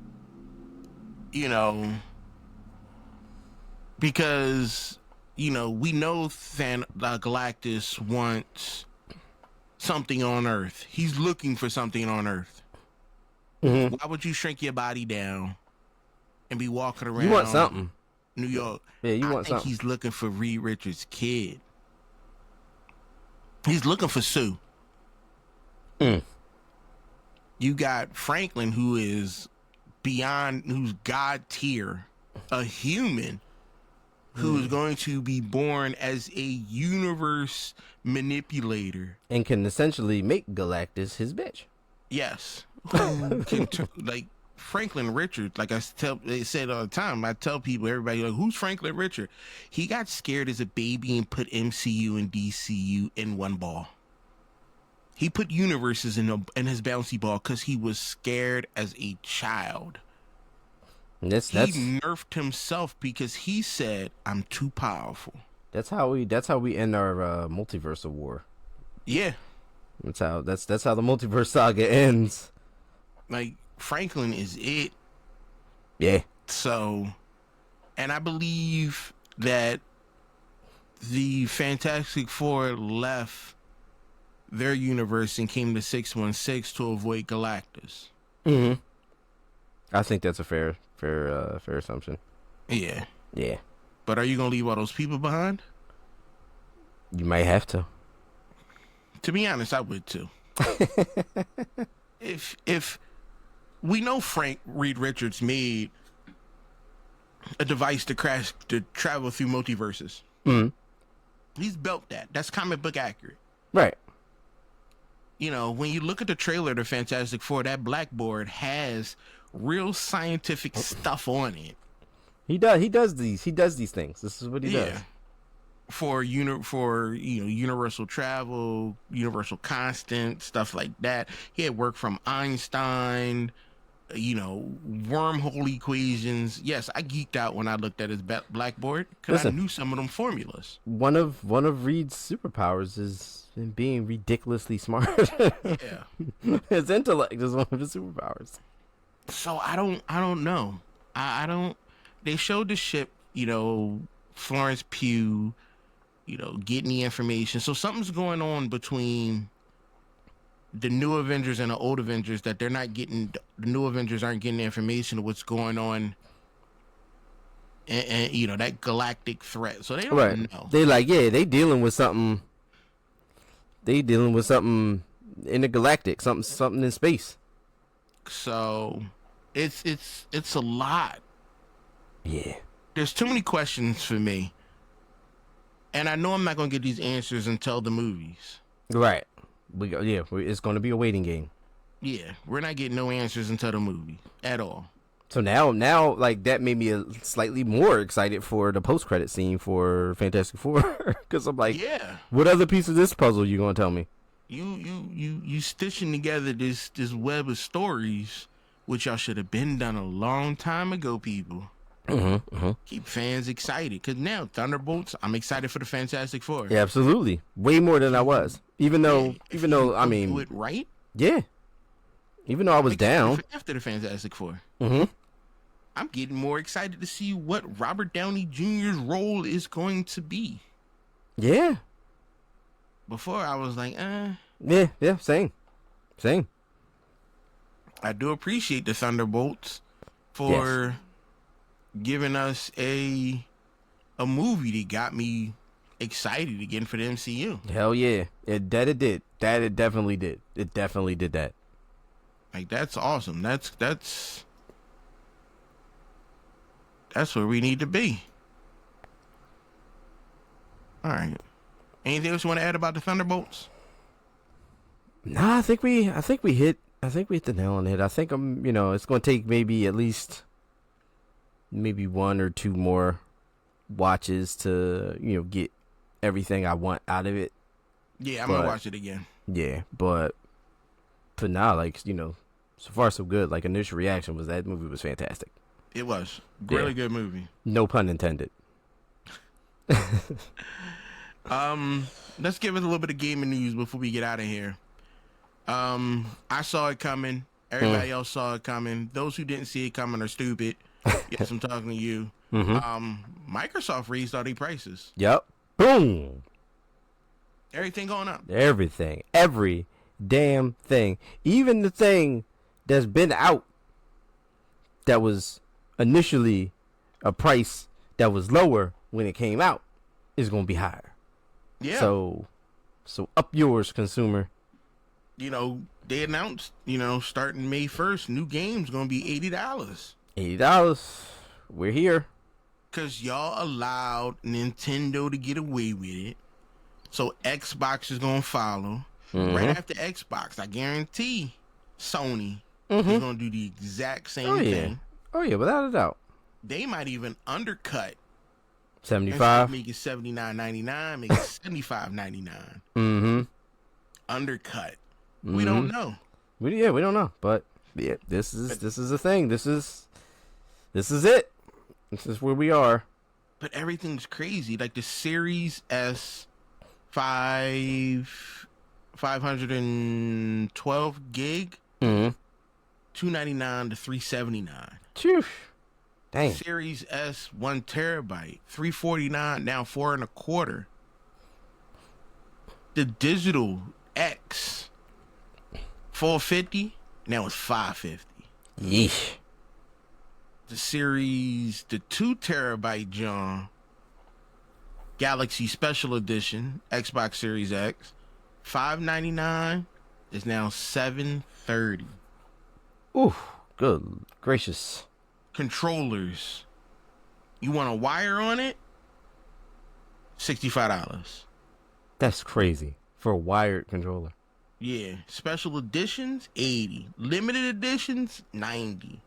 Because we know Galactus wants something on Earth. He's looking for something on Earth. Mm-hmm. Why would you shrink your body down and be walking around? You want something. New York. Yeah, you I want think something. he's looking for Reed Richards' kid. He's looking for Sue. You got Franklin, who's God tier, a human who is going to be born as a universe manipulator. And can essentially make Galactus his bitch. Yes. Who can like Franklin Richard, like they said all the time. I tell people, everybody, like, who's Franklin Richard? He got scared as a baby and put MCU and DCU in one ball. He put universes in his bouncy ball because he was scared as a child. He nerfed himself because he said, "I'm too powerful." That's how we end our multiverse of war. Yeah, That's how the multiverse saga ends. like Franklin is it. Yeah. So, and I believe that the Fantastic Four left their universe and came to 616 to avoid Galactus. Mm-hmm. I think that's a fair assumption. Yeah. Yeah. But are you gonna leave all those people behind? You might have to. To be honest, I would too. If we know Reed Richards made a device to travel through multiverses. Mm-hmm. He's built that. That's comic book accurate. Right. When you look at the trailer of the Fantastic Four, that blackboard has real scientific stuff on it. He does these things. This is what he does. For universal travel, universal constant, stuff like that. He had work from Einstein, wormhole equations. Yes, I geeked out when I looked at his blackboard because I knew some of them formulas. One of Reed's superpowers is being ridiculously smart. Yeah. His intellect is one of his superpowers. So I don't know. I don't. They showed the ship Florence Pugh, getting the information. So something's going on between the new Avengers and the old Avengers that they're not getting. The new Avengers aren't getting the information of what's going on, and that galactic threat. So they don't know. They like, yeah, they dealing with something. They dealing with something in the galactic, something in space. So it's a lot. Yeah. There's too many questions for me. And I know I'm not going to get these answers until the movies. Right. It's going to be a waiting game. Yeah, we're not getting no answers until the movie at all. So now, like, that made me slightly more excited for the post-credit scene for Fantastic Four. Because I'm like, yeah, what other piece of this puzzle you going to tell me? You stitching together this web of stories, which y'all should have been done a long time ago, people. Keep fans excited, because now Thunderbolts, I'm excited for the Fantastic Four. Yeah, absolutely, way more than I was. Even though I mean, do it right. Yeah, even though I was down after the Fantastic Four. Mm-hmm. I'm getting more excited to see what Robert Downey Jr.'s role is going to be. Yeah. Before I was like, Yeah, same. I do appreciate the Thunderbolts for giving us a movie that got me excited again for the MCU. Hell yeah. It did. It definitely did. It definitely did that. Like, that's awesome. That's where we need to be. All right. Anything else you want to add about the Thunderbolts? Nah, I think we hit the nail on the head. I think it's going to take maybe at least one or two more watches to, get everything I want out of it. Yeah, I'm going to watch it again. Yeah, but for now, like, so far so good. Like, initial reaction was that movie was fantastic. It was. Really good movie. No pun intended. Let's give us a little bit of gaming news before we get out of here. I saw it coming. Everybody else saw it coming. Those who didn't see it coming are stupid. Yes, I'm talking to you. Microsoft raised all their prices. Yep. Boom. Everything going up. Everything. Every damn thing. Even the thing that's been out that was initially a price that was lower when it came out is going to be higher. Yeah. So up yours, consumer. They announced, starting May 1st, new games going to be $80. $80. We're here. Because y'all allowed Nintendo to get away with it. So Xbox is going to follow. Right after Xbox, I guarantee Sony is going to do the exact same thing. Oh, yeah, without a doubt. They might even undercut. 75. Make it $79.99, make it $75.99. Undercut. We don't know. We don't know. But yeah, this is a thing. This is it. This is where we are. But everything's crazy. Like the Series S 512 gig, $299 to $379. Phew. Dang. Series S 1 terabyte, $349, now $425. The digital X 450, now it's $550. Yeesh. The 2 terabyte John Galaxy Special Edition Xbox Series X, $599 is now $730. Ooh, good gracious. Controllers, you want a wire on it? $65. That's crazy for a wired controller. Yeah, special editions $80, limited editions $90.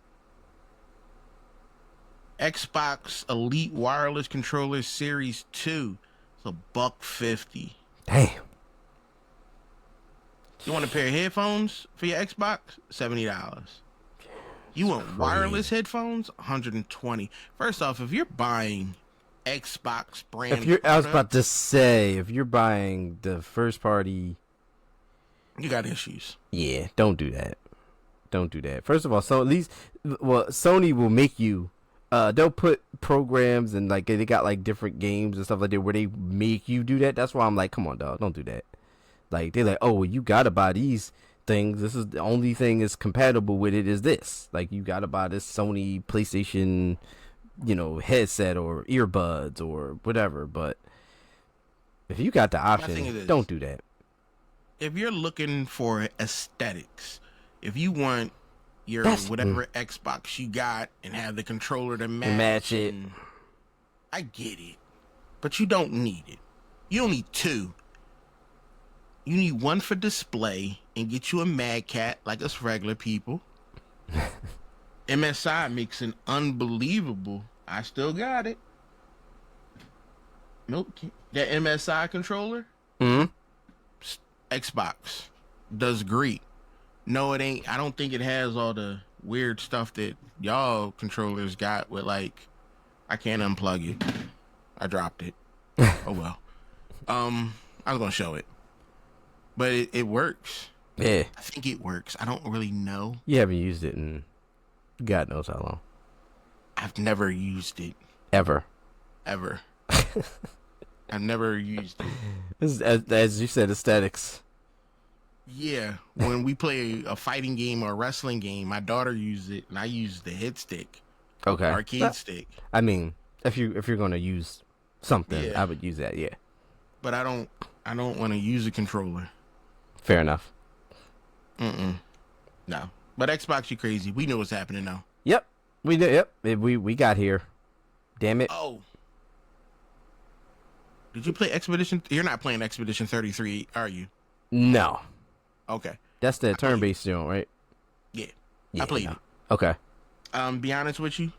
Xbox Elite Wireless Controller Series 2, it's $150. Damn. You want a pair of headphones for your Xbox? $70. You want wireless headphones? $120. First off, if you're buying Xbox brand, I was about to say, if you're buying the first party, you got issues. Yeah, don't do that. Don't do that. First of all, so at least, Sony will make you they'll put programs and like they got like different games and stuff like that where they make you do that. That's why I'm like, come on, dog, don't do that. Like they're like, oh, well, you gotta buy these things. This is the only thing is compatible with it is this. Like you gotta buy this Sony PlayStation, headset or earbuds or whatever. But if you got the My thing option, is this. don't do that. If you're looking for aesthetics, if you want your That's whatever Xbox you got and have the controller to match it. I get it. But you don't need it. You don't need two. You need one for display and get you a Mad Cat like us regular people. MSI makes an unbelievable. I still got it. Nope. That MSI controller, Mm-hmm. Xbox does great. No, it ain't. I don't think it has all the weird stuff that y'all controllers got with like I can't unplug it. I dropped it. Oh well. I was gonna show it. But it works. Yeah. I think it works. I don't really know. You haven't used it in God knows how long. I've never used it. Ever. I've never used it. As you said, aesthetics. Yeah, when we play a fighting game or a wrestling game, my daughter used it, and I use the hit stick, Okay. arcade stick. I mean, if you're gonna use something, Yeah. I would use that. Yeah. But I don't want to use a controller. Fair enough. No. But Xbox, you crazy. We know what's happening now. Yep. We did. Yep. We got here. Damn it. Oh. Did you play Expedition? You're not playing Expedition 33, are you? No. Okay. That's the turn-based joint, right? Yeah. Yeah, I played no. it. Okay. Be honest with you,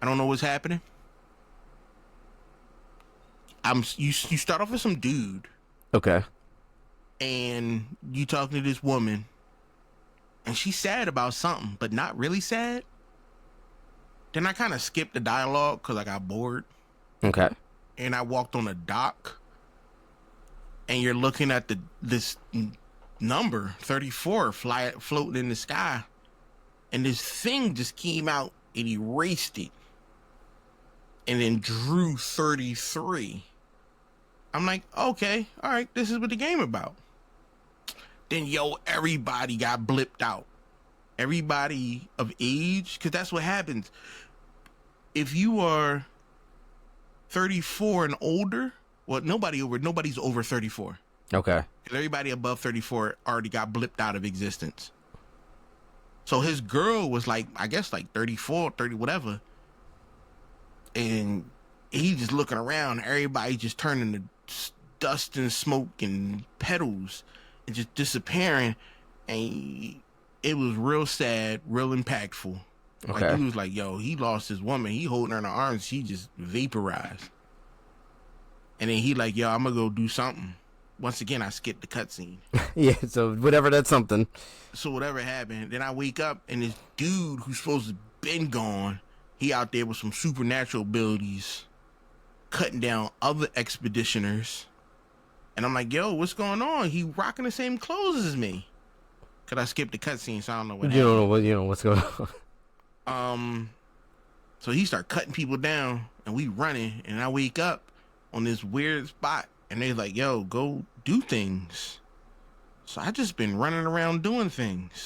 I don't know what's happening. You start off with some dude, Okay. and you talking to this woman, and she's sad about something, but not really sad. Then I kind of skipped the dialogue because I got bored, Okay. and I walked on a dock, and you're looking at this number 34 floating in the sky, and this thing just came out and erased it, and then drew 33. I'm like, okay, all right, this is what the game about. Then everybody got blipped out. Everybody of age, because that's what happens. If you are 34 and older, well, nobody's over 34. Okay. Because everybody above 34 already got blipped out of existence. So his girl was like, I guess like 34, 30, whatever. And he just looking around, everybody just turning to dust and smoke and petals and just disappearing. And it was real sad, real impactful. Okay. Like he was like, he lost his woman. He holding her in the arms. She just vaporized. And then he like, I'm gonna go do something. Once again, I skipped the cutscene. Yeah. So whatever, that's something. So whatever happened, then I wake up and this dude who's supposed to been gone, he out there with some supernatural abilities, cutting down other expeditioners. And I'm like, what's going on? He rocking the same clothes as me. Cause I skipped the cutscene, so I don't know what happened. You know what's going on. So he start cutting people down, and we running, and I wake up on this weird spot, and they're like, go do things. So I just been running around doing things.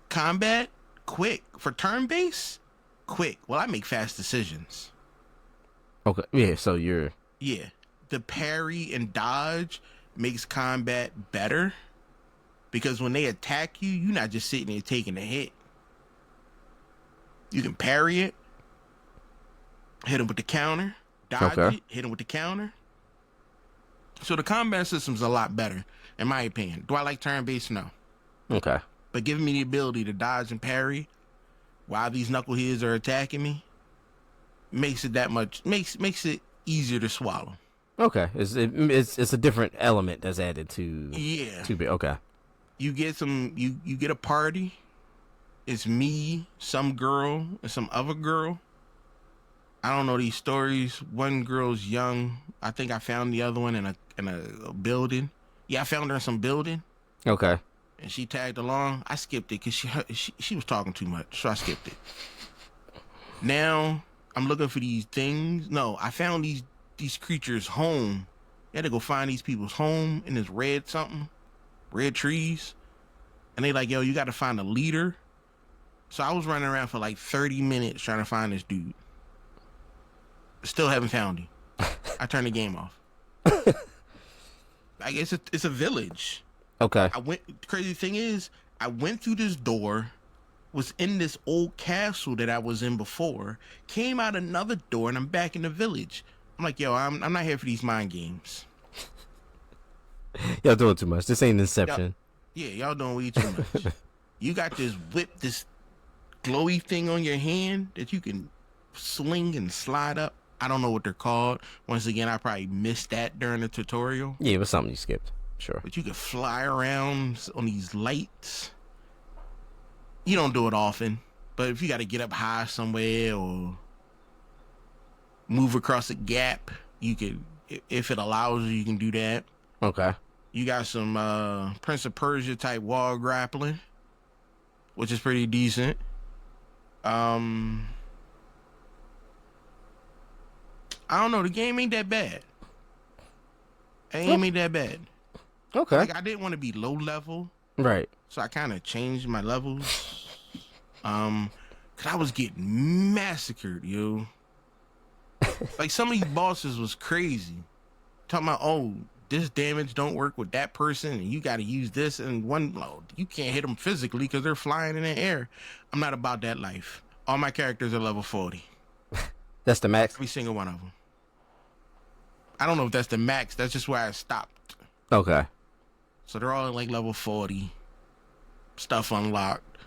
Combat, quick. For turn-based, quick. Well, I make fast decisions. Okay. Yeah. So you're. Yeah. The parry and dodge makes combat better. Because when they attack you, you're not just sitting there taking a hit. You can parry it, hit them with the counter, dodge it, hit them with the counter. So the combat system's a lot better, in my opinion. Do I like turn-based? No. Okay. But giving me the ability to dodge and parry while these knuckleheads are attacking me makes it makes it easier to swallow. Okay. It's a different element that's added to. Yeah. Okay. You get you get a party. It's me, some girl, and some other girl. I don't know these stories. One girl's young. I think I found the other one in a building. Yeah, I found her in some building. Okay. and she tagged along. I skipped it because she was talking too much, so I skipped it. Now I'm looking for these things. No, I found these creatures' home. You had to go find these people's home in this red trees, and they like, yo, you got to find a leader. So I was running around for like 30 minutes trying to find this dude. Still haven't found him. I turned the game off. I guess it's a village. Okay. The crazy thing is, I went through this door, was in this old castle that I was in before, came out another door, and I'm back in the village. I'm like, yo, I'm not here for these mind games. Y'all doing too much. This ain't Inception. Y'all doing way too much. You got this this glowy thing on your hand that you can sling and slide up. I don't know what they're called. Once again, I probably missed that during the tutorial. Yeah, it was something you skipped. Sure. But you can fly around on these lights. You don't do it often, but if you got to get up high somewhere or move across a gap, you can, if it allows you can do that. Okay. You got some Prince of Persia type wall grappling, which is pretty decent. I don't know. The game ain't that bad. It ain't that bad. Okay. Like, I didn't want to be low level, Right. so I kind of changed my levels. Cause I was getting massacred, yo. Like, some of these bosses was crazy. Talking about, oh, this damage don't work with that person, and you got to use this, and you can't hit them physically because they're flying in the air. I'm not about that life. All my characters are level 40. That's the max? Every single one of them. I don't know if that's the max. That's just where I stopped. Okay. So they're all like level 40. Stuff unlocked.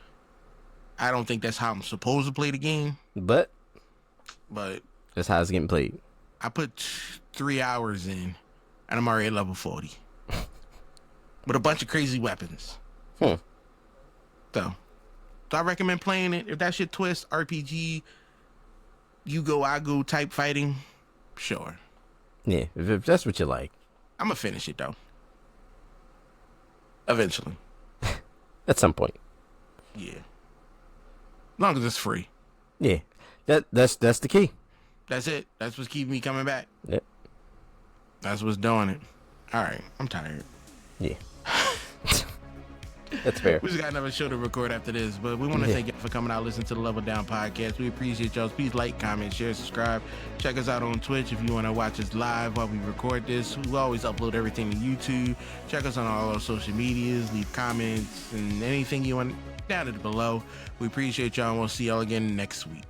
I don't think that's how I'm supposed to play the game. But that's how it's getting played. I put 3 hours in, and I'm already at level 40. With a bunch of crazy weapons. So I recommend playing it. If that shit twist, RPG, you go, I go type fighting, sure. Yeah, if that's what you like. I'm going to finish it, though. Eventually. At some point. Yeah. As long as it's free. Yeah. That's the key. That's it. That's what's keeping me coming back. Yep. That's what's doing it. All right. I'm tired. Yeah. That's fair. We just got another show to record after this, but we want to thank you for coming out, listening to the Level Down podcast. We appreciate y'all. Please like, comment, share, subscribe. Check us out on Twitch if you want to watch us live while we record this. We always upload everything to YouTube. Check us on all our social medias. Leave comments and anything you want down below. We appreciate y'all, and we'll see y'all again next week.